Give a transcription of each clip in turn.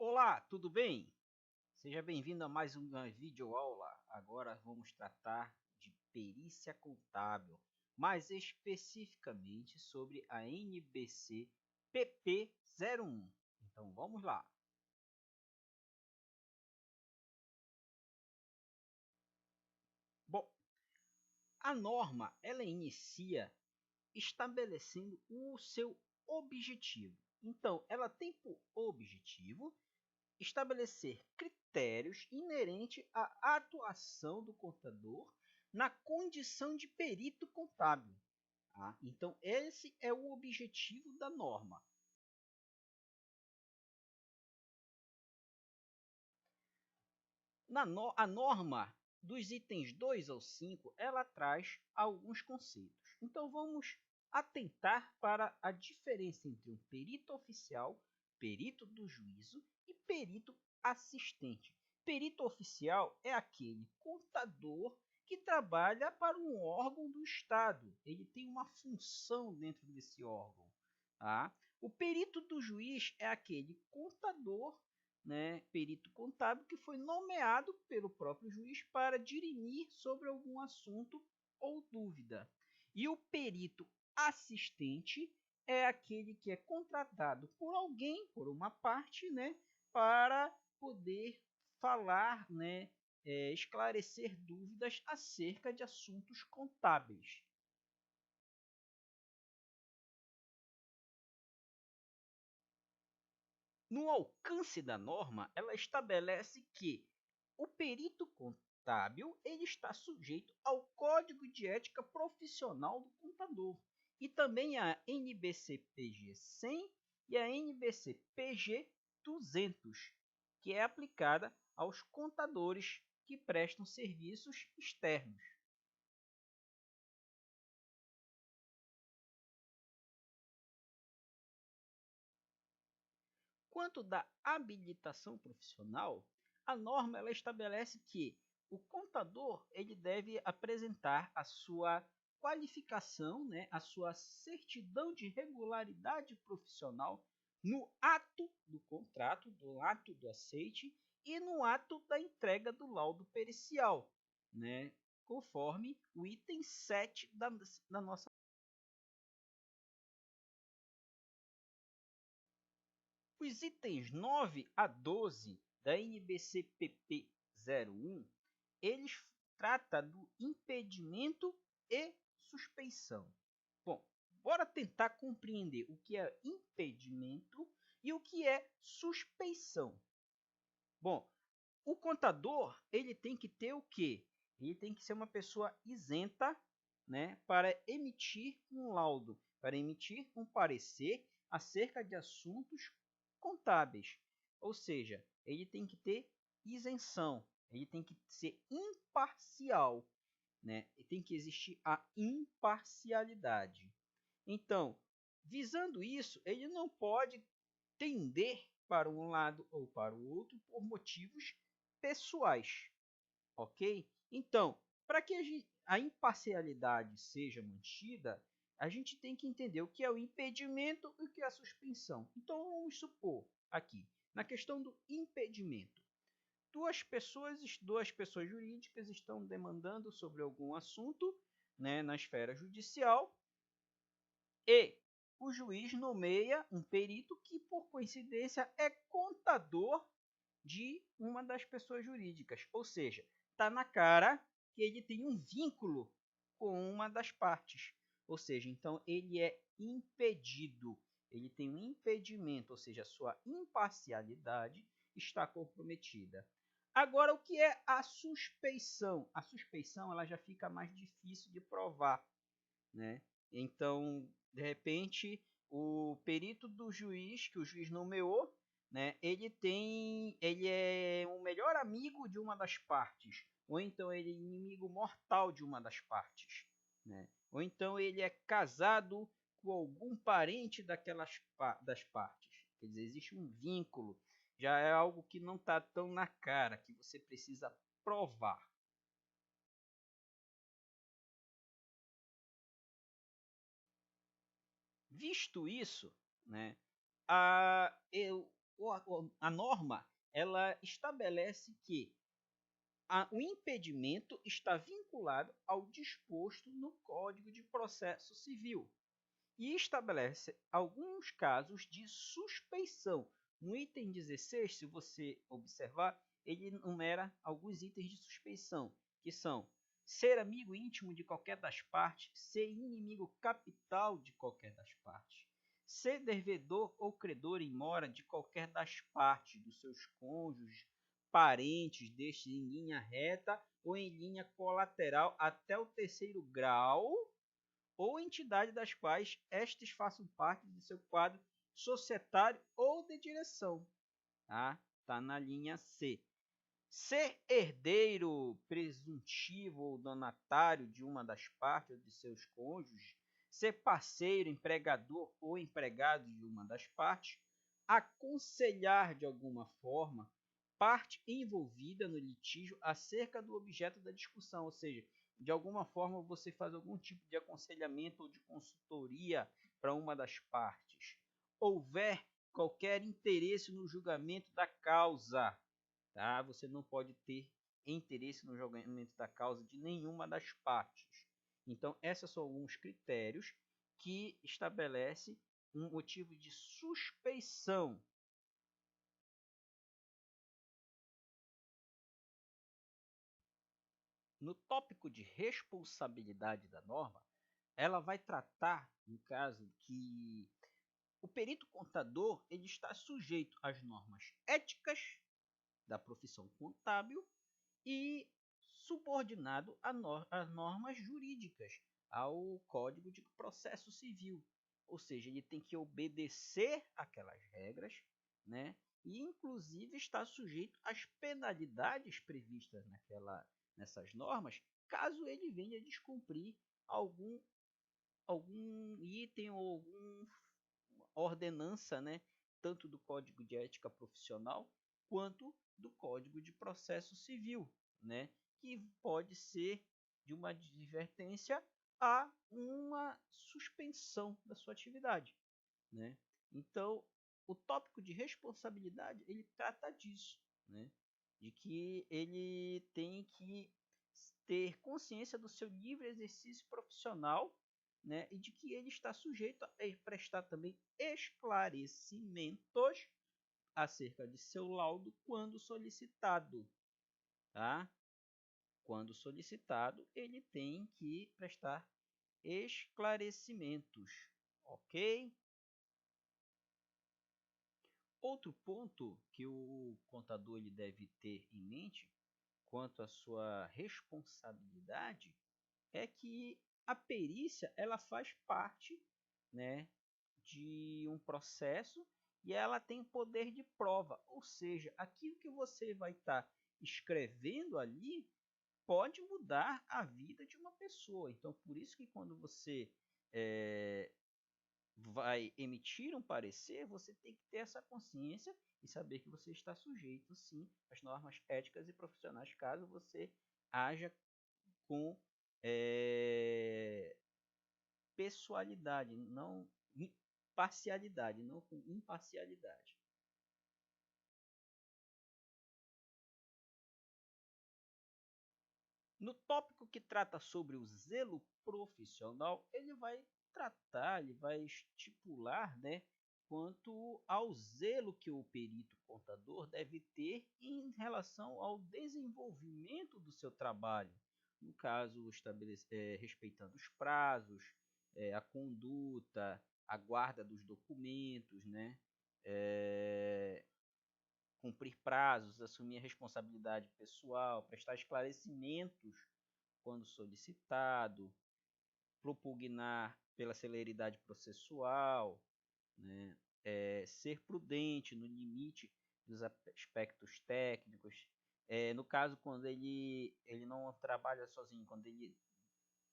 Olá, tudo bem? Seja bem-vindo a mais uma videoaula. Agora vamos tratar de perícia contábil, mais especificamente sobre a NBC PP01. Então vamos lá. Bom, a norma ela inicia estabelecendo o seu objetivo. Então, ela tem por objetivo estabelecer critérios inerentes à atuação do contador na condição de perito contábil. Tá? Então, esse é o objetivo da norma. A norma dos itens 2 ao 5, ela traz alguns conceitos. Então, vamos atentar para a diferença entre um perito oficial, perito do juízo e perito assistente. Perito oficial é aquele contador que trabalha para um órgão do Estado. Ele tem uma função dentro desse órgão. Tá? O perito do juiz é aquele contador, né, perito contábil que foi nomeado pelo próprio juiz para dirimir sobre algum assunto ou dúvida. E o perito assistente é aquele que é contratado por alguém, por uma parte, né, para poder falar, né, esclarecer dúvidas acerca de assuntos contábeis. No alcance da norma, ela estabelece que o perito contábil ele está sujeito ao Código de Ética Profissional do Contador e também a NBC-PG 100 e a NBC-PG 200, que é aplicada aos contadores que prestam serviços externos. Quanto da habilitação profissional, a norma ela estabelece que o contador ele deve apresentar a sua qualificação, né, a sua certidão de regularidade profissional no ato do contrato, no ato do aceite e no ato da entrega do laudo pericial, né, conforme o item 7 da nossa. Os itens 9 a 12 da NBC-PP 01, eles tratam do impedimento e suspeição. Bom, bora tentar compreender o que é impedimento e o que é suspeição. Bom, o contador, ele tem que ter o quê? Ele tem que ser uma pessoa isenta, né, para emitir um laudo, para emitir um parecer acerca de assuntos contábeis. Ou seja, ele tem que ter isenção, ele tem que ser imparcial, né? E tem que existir a imparcialidade. Então, visando isso, ele não pode tender para um lado ou para o outro por motivos pessoais, ok? Então, para que a imparcialidade seja mantida, a gente tem que entender o que é o impedimento e o que é a suspensão. Então, vamos supor aqui, na questão do impedimento, duas pessoas jurídicas estão demandando sobre algum assunto, né, na esfera judicial, e o juiz nomeia um perito que, por coincidência, é contador de uma das pessoas jurídicas. Ou seja, está na cara que ele tem um vínculo com uma das partes. Ou seja, então ele é impedido. Ele tem um impedimento, ou seja, a sua imparcialidade está comprometida. Agora, o que é a suspeição? A suspeição ela já fica mais difícil de provar, né? Então, de repente, o perito do juiz, que o juiz nomeou, né, ele é o melhor amigo de uma das partes, ou então ele é inimigo mortal de uma das partes, né? Ou então ele é casado com algum parente das partes. Quer dizer, existe um vínculo, já é algo que não está tão na cara, que você precisa provar. Visto isso, né, a norma ela estabelece que o impedimento está vinculado ao disposto no Código de Processo Civil e estabelece alguns casos de suspeição. No item 16, se você observar, ele enumera alguns itens de suspeição, que são ser amigo íntimo de qualquer das partes, ser inimigo capital de qualquer das partes, ser devedor ou credor em mora de qualquer das partes, dos seus cônjuges, parentes destes em linha reta ou em linha colateral até o terceiro grau, ou entidade das quais estes façam parte de seu quadro societário ou de direção. Tá na linha C. Ser herdeiro presuntivo ou donatário de uma das partes de seus cônjuges, ser parceiro, empregador ou empregado de uma das partes, aconselhar de alguma forma parte envolvida no litígio acerca do objeto da discussão, ou seja, de alguma forma você faz algum tipo de aconselhamento ou de consultoria para uma das partes. Houver qualquer interesse no julgamento da causa, tá? Você não pode ter interesse no julgamento da causa de nenhuma das partes. Então, esses são alguns critérios que estabelecem um motivo de suspeição. No tópico de responsabilidade da norma, ela vai tratar, no caso, que o perito contador ele está sujeito às normas éticas da profissão contábil e subordinado às normas jurídicas, ao Código de Processo Civil. Ou seja, ele tem que obedecer aquelas regras, né? E inclusive está sujeito às penalidades previstas nessas normas, caso ele venha descumprir algum, algum item ou alguma ordenança, né? Tanto do Código de Ética Profissional quanto do Código de Processo Civil, né? Que pode ser de uma advertência a uma suspensão da sua atividade, né? Então, o tópico de responsabilidade ele trata disso, né? De que ele tem que ter consciência do seu livre exercício profissional, né? E de que ele está sujeito a prestar também esclarecimentos acerca de seu laudo quando solicitado, tá? Quando solicitado, ele tem que prestar esclarecimentos, ok? Outro ponto que o contador ele deve ter em mente quanto à sua responsabilidade é que a perícia ela faz parte, né, de um processo e ela tem poder de prova, ou seja, aquilo que você vai estar escrevendo ali pode mudar a vida de uma pessoa. Então, por isso que quando você vai emitir um parecer, você tem que ter essa consciência e saber que você está sujeito, sim, às normas éticas e profissionais, caso você haja com pessoalidade, não parcialidade, não com imparcialidade. No tópico que trata sobre o zelo profissional, ele vai tratar, ele vai estipular, né, quanto ao zelo que o perito contador deve ter em relação ao desenvolvimento do seu trabalho. No caso, respeitando os prazos, a conduta, a guarda dos documentos, né? Cumprir prazos, assumir a responsabilidade pessoal, prestar esclarecimentos quando solicitado, propugnar pela celeridade processual, né? Ser prudente no limite dos aspectos técnicos. No caso, quando ele não trabalha sozinho, quando ele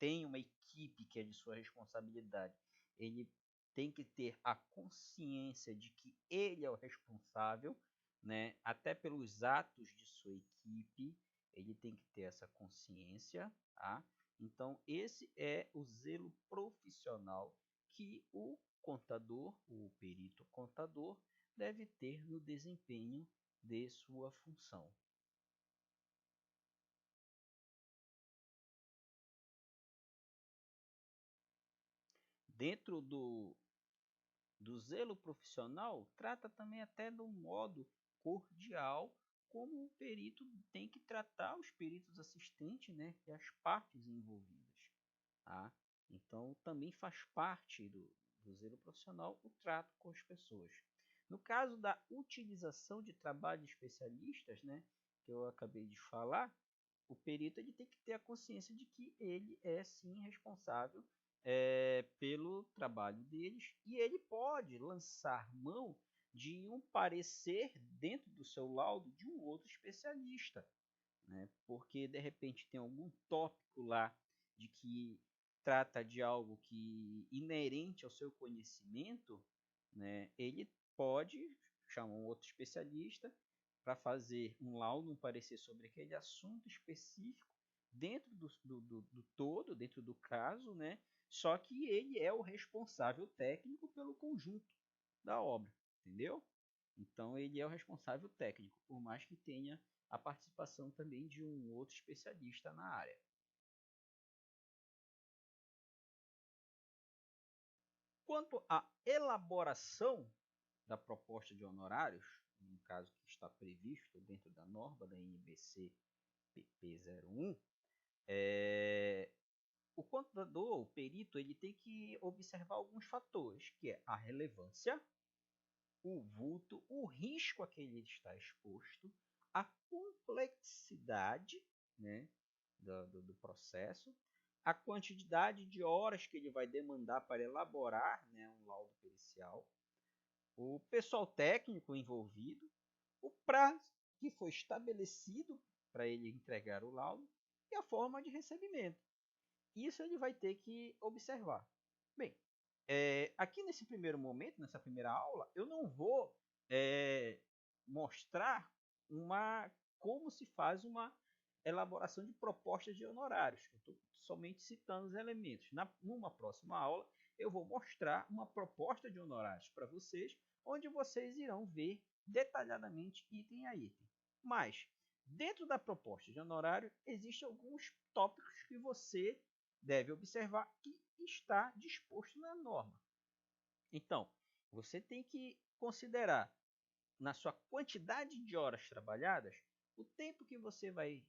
tem uma equipe que é de sua responsabilidade, ele tem que ter a consciência de que ele é o responsável, né? Até pelos atos de sua equipe, ele tem que ter essa consciência, tá? Então, esse é o zelo profissional que o contador, o perito contador, deve ter no desempenho de sua função. Dentro do zelo profissional, trata também até do modo cordial como o perito tem que tratar os peritos assistentes, né, e as partes envolvidas. Tá? Então, também faz parte do zelo profissional o trato com as pessoas. No caso da utilização de trabalho de especialistas, né, que eu acabei de falar, o perito ele tem que ter a consciência de que ele é sim responsável pelo trabalho deles e ele pode lançar mão de um parecer dentro do seu laudo de um outro especialista, né? Porque de repente tem algum tópico lá de que trata de algo que inerente ao seu conhecimento, né? Ele pode chamar um outro especialista para fazer um laudo, um parecer sobre aquele assunto específico dentro do todo, dentro do caso, né? Só que ele é o responsável técnico pelo conjunto da obra, entendeu? Então ele é o responsável técnico, por mais que tenha a participação também de um outro especialista na área. Quanto à elaboração da proposta de honorários, no caso que está previsto dentro da norma da NBC PP01, o contador, o perito, ele tem que observar alguns fatores, que é a relevância, o vulto, o risco a que ele está exposto, a complexidade, né, do processo, a quantidade de horas que ele vai demandar para elaborar, né, um laudo pericial, o pessoal técnico envolvido, o prazo que foi estabelecido para ele entregar o laudo e a forma de recebimento. Isso ele vai ter que observar. Bem, aqui nesse primeiro momento, nessa primeira aula, eu não vou mostrar como se faz uma elaboração de propostas de honorários. Eu estou somente citando os elementos. Numa próxima aula, eu vou mostrar uma proposta de honorários para vocês, onde vocês irão ver detalhadamente item a item. Mas, dentro da proposta de honorário, existem alguns tópicos que você deve observar que está disposto na norma. Então, você tem que considerar na sua quantidade de horas trabalhadas o tempo que você vai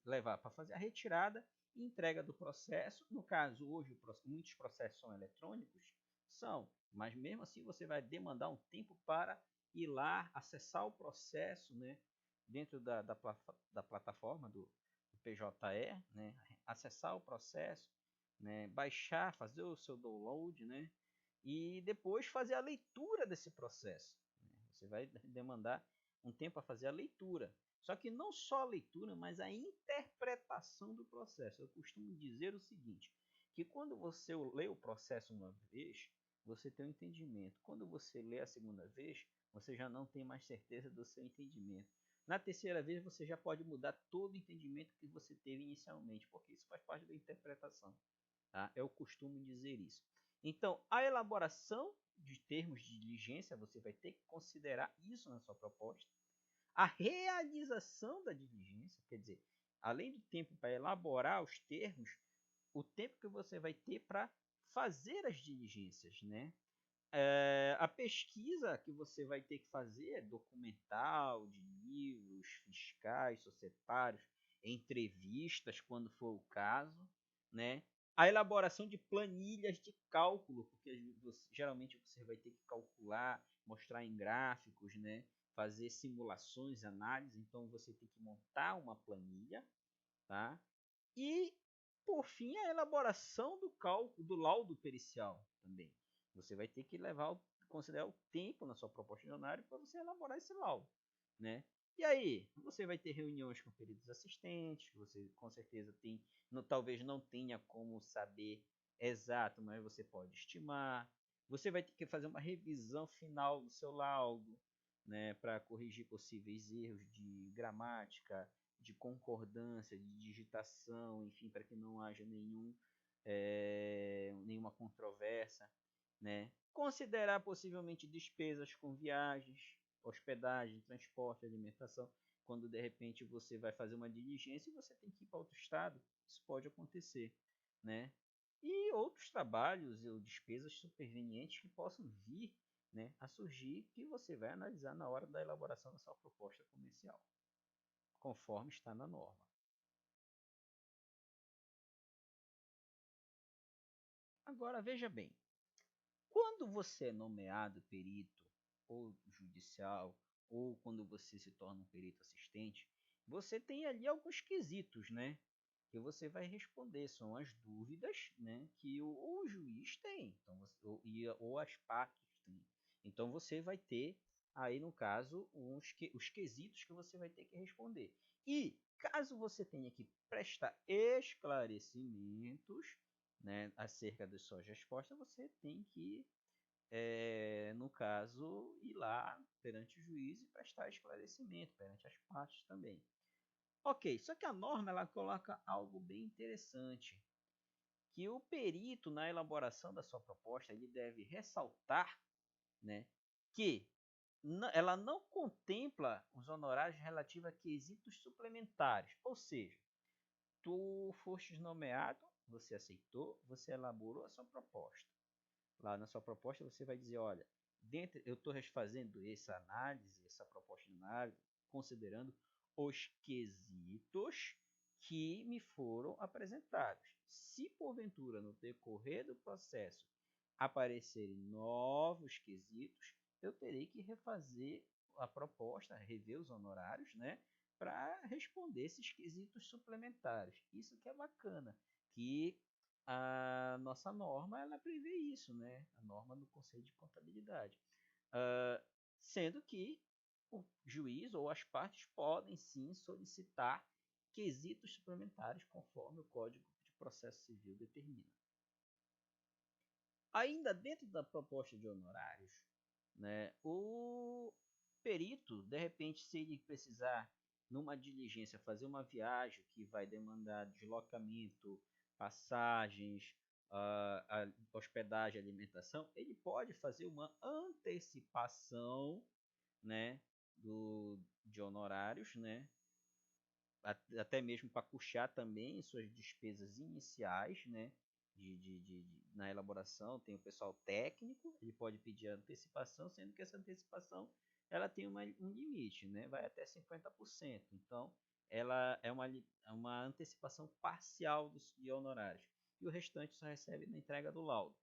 levar para fazer a retirada e entrega do processo. No caso, hoje, muitos processos são eletrônicos, mas mesmo assim você vai demandar um tempo para ir lá, acessar o processo, né, dentro da plataforma do PJE, né, acessar o processo, né, baixar, fazer o seu download, né, e depois fazer a leitura desse processo. Você vai demandar um tempo para fazer a leitura. Só que não só a leitura, mas a interpretação do processo. Eu costumo dizer o seguinte, que quando você lê o processo uma vez, você tem um entendimento. Quando você lê a segunda vez, você já não tem mais certeza do seu entendimento. Na terceira vez, você já pode mudar todo o entendimento que você teve inicialmente, porque isso faz parte da interpretação. Tá? Eu costumo dizer isso. Então, a elaboração de termos de diligência, você vai ter que considerar isso na sua proposta. A realização da diligência, quer dizer, além do tempo para elaborar os termos, o tempo que você vai ter para fazer as diligências, né? A pesquisa que você vai ter que fazer, documental, de livros, fiscais, societários, entrevistas, quando for o caso, né? A elaboração de planilhas de cálculo, porque geralmente você vai ter que calcular, mostrar em gráficos, né? Fazer simulações, análise, então você tem que montar uma planilha, tá? E, por fim, a elaboração do cálculo do laudo pericial também. Você vai ter que considerar o tempo na sua proposta de honorário para você elaborar esse laudo, né? E aí, você vai ter reuniões com peritos assistentes, você com certeza talvez não tenha como saber exato, mas você pode estimar. Você vai ter que fazer uma revisão final do seu laudo, né, para corrigir possíveis erros de gramática, de concordância, de digitação, enfim, para que não haja nenhum nenhuma controvérsia, né? Considerar possivelmente despesas com viagens, hospedagem, transporte, alimentação, quando de repente você vai fazer uma diligência e você tem que ir para outro estado, isso pode acontecer, né? E outros trabalhos ou despesas supervenientes que possam vir, né, a surgir, que você vai analisar na hora da elaboração da sua proposta comercial, conforme está na norma. Agora veja bem, quando você é nomeado perito ou judicial, ou quando você se torna um perito assistente, você tem ali alguns quesitos, né? Que você vai responder, são as dúvidas, né, que o juiz tem, então ou as partes têm. Então você vai ter aí no caso os quesitos que você vai ter que responder. E caso você tenha que prestar esclarecimentos, né, acerca das suas respostas, você tem que, no caso, ir lá perante o juiz e prestar esclarecimento perante as partes também. Ok, só que a norma ela coloca algo bem interessante, que o perito na elaboração da sua proposta ele deve ressaltar, né, que ela não contempla os honorários relativos a quesitos suplementares, ou seja, tu fostes nomeado, você aceitou, você elaborou a sua proposta. Lá na sua proposta você vai dizer, olha, eu estou fazendo essa análise, essa proposta de análise, considerando os quesitos que me foram apresentados. Se porventura no decorrer do processo aparecerem novos quesitos, eu terei que refazer a proposta, rever os honorários, né, para responder esses quesitos suplementares. Isso que é bacana, que a nossa norma ela prevê isso, né? A norma do Conselho de Contabilidade. Sendo que o juiz ou as partes podem sim solicitar quesitos suplementares conforme o Código de Processo Civil determina. Ainda dentro da proposta de honorários, né, o perito, de repente, se ele precisar, numa diligência, fazer uma viagem que vai demandar deslocamento, passagens, hospedagem, alimentação, ele pode fazer uma antecipação, né, de honorários, né, até mesmo para custear também suas despesas iniciais, né, na elaboração. Tem o pessoal técnico, ele pode pedir antecipação, sendo que essa antecipação ela tem um limite, né, vai até 50%. Então, ela é uma antecipação parcial de honorários. E o restante só recebe na entrega do laudo.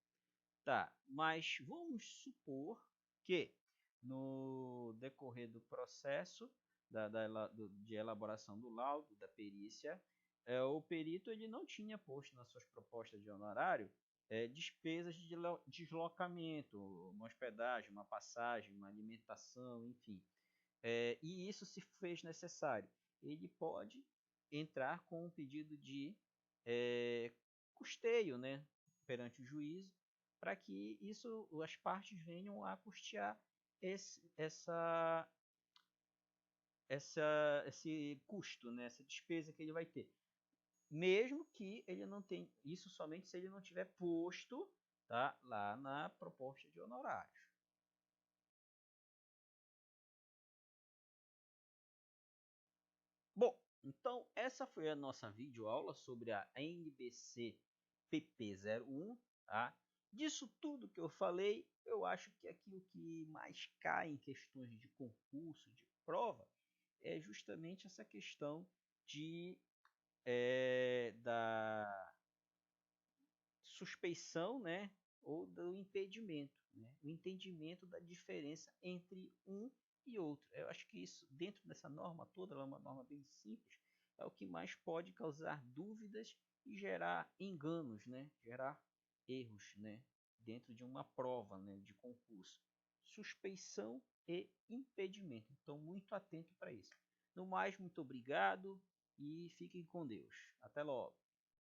Tá, mas vamos supor que no decorrer do processo de elaboração do laudo, da perícia, o perito ele não tinha posto nas suas propostas de honorário despesas de deslocamento, uma hospedagem, uma passagem, uma alimentação, enfim. E isso se fez necessário. Ele pode entrar com um pedido de custeio, né, perante o juízo, para que as partes venham a custear esse custo, né, essa despesa que ele vai ter. Mesmo que ele não tenha, isso somente se ele não tiver posto, tá, lá na proposta de honorários. Bom, então essa foi a nossa videoaula sobre a NBC PP01, tá? Disso tudo que eu falei, eu acho que aquilo que mais cai em questões de concurso, de prova, é justamente essa questão da suspeição, né, ou do impedimento, né? O entendimento da diferença entre um e outro. Eu acho que isso, dentro dessa norma toda, ela é uma norma bem simples, é o que mais pode causar dúvidas e gerar enganos, né? Gerar erros, né? Dentro de uma prova, né, de concurso. Suspeição e impedimento. Então, muito atento para isso. No mais, muito obrigado e fiquem com Deus. Até logo.